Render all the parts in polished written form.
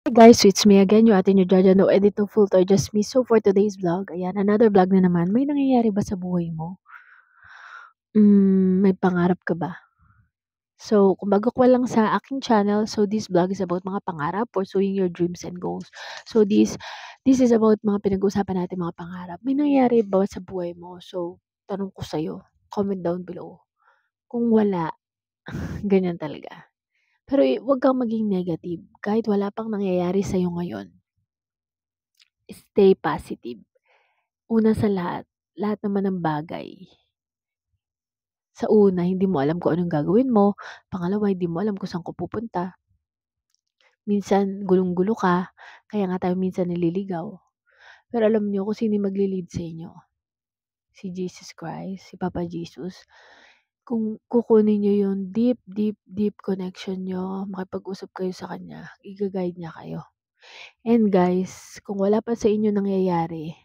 Hi guys, it's me again, your ate nyo Jaja, no edit, no filter, just me. So for today's vlog, ayan, another vlog na naman. May nangyayari ba sa buhay mo? May pangarap ka ba? So, kung bago ka lang sa aking channel, so this vlog is about mga pangarap, pursuing your dreams and goals. So this is about mga pinag-uusapan natin mga pangarap. May nangyayari ba sa buhay mo? So, tanong ko sa'yo, comment down below. Kung wala, ganyan talaga. Pero wag kang maging negative. Kahit wala pang nangyayari sa'yo ngayon, stay positive. Una sa lahat naman ng bagay. Sa una, hindi mo alam kung anong gagawin mo. Pangalawa, hindi mo alam kung saan ka pupunta. Minsan, gulong-gulo ka. Kaya nga tayo minsan nililigaw. Pero alam niyo kung sino yung magli-lead sa inyo. Si Jesus Christ, si Papa Jesus. Kung kukunin niyo yung deep, deep, deep connection niyo, makipag-usap kayo sa Kanya, i-guide niya kayo. And guys, kung wala pa sa inyo nangyayari,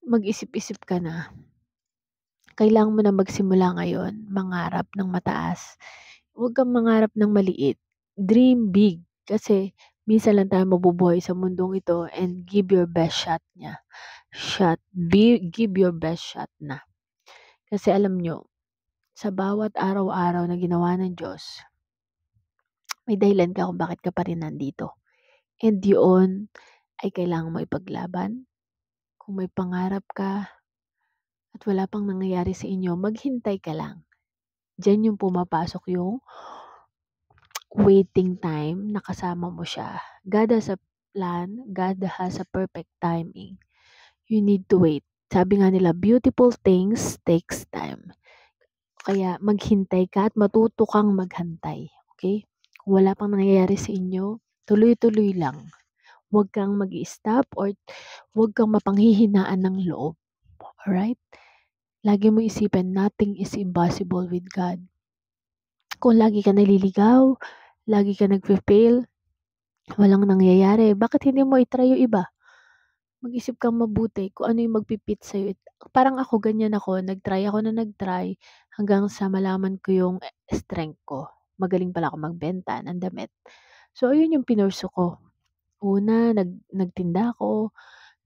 mag-isip-isip ka na. Kailangan mo na magsimula ngayon, mangarap ng mataas. Huwag kang mangarap ng maliit. Dream big. Kasi minsan lang tayo mabubuhay sa mundong ito and give your best shot niya. Give your best shot na. Kasi alam nyo, sa bawat araw-araw na ginawa ng Diyos, may dahilan ka kung bakit ka pa rin nandito. And yun ay kailangan mo ipaglaban. Kung may pangarap ka at wala pang nangyayari sa inyo, maghintay ka lang. Diyan yung pumapasok yung waiting time na kasama mo siya. God has a plan. God has a perfect timing. You need to wait. Sabi nga nila, beautiful things takes time. Kaya maghintay ka at matuto kang maghantay. Okay? Kung wala pang nangyayari sa inyo, tuloy-tuloy lang. Huwag kang mag-i-stop or huwag kang mapanghihinaan ng loob. Alright? Lagi mo isipin, nothing is impossible with God. Kung lagi ka naliligaw, lagi ka nagfe-fail, walang nangyayari, bakit hindi mo i-try yung iba? Mag-isip kang mabuti kung ano yung magpipit sa'yo. Parang ako, ganyan ako. Nag-try hanggang sa malaman ko yung strength ko. Magaling pala ako magbenta ng damit. So, ayun yung pinurso ko. Una, nagtinda ako,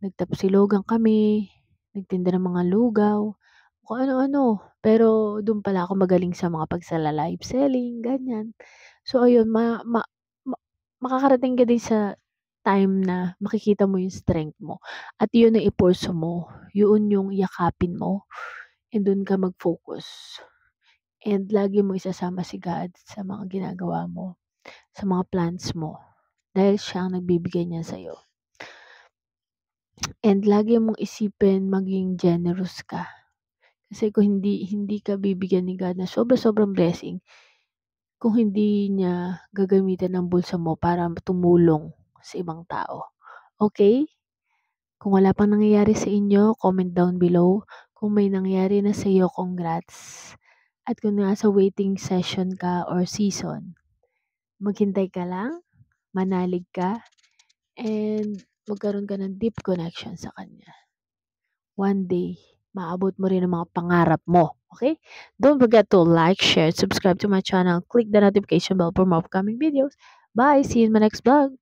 nagtapsilogan kami, nagtinda ng mga lugaw, kung ano-ano. Pero doon pala ako magaling sa mga pagsala-live selling, ganyan. So ayun, makakarating ka din sa time na makikita mo yung strength mo. At yun ang ipurso mo. Yun yung yakapin mo. And doon ka mag-focus. And lagi mo isasama si God sa mga ginagawa mo, sa mga plans mo. Dahil siya ang nagbibigay niya sa'yo. And lagi mong isipin maging generous ka. Kasi kung hindi ka bibigyan ni God na sobrang blessing, kung hindi niya gagamitin ang bulsa mo para tumulong sa ibang tao. Okay? Kung wala pang nangyayari sa inyo, comment down below. Kung may nangyayari na sa iyo, congrats. At kung nasa waiting session ka or season, maghintay ka lang, manalig ka, and magkaroon ka ng deep connection sa Kanya. One day, maabot mo rin ang mga pangarap mo. Okay? Don't forget to like, share, subscribe to my channel. Click the notification bell for more upcoming videos. Bye! See you in my next vlog.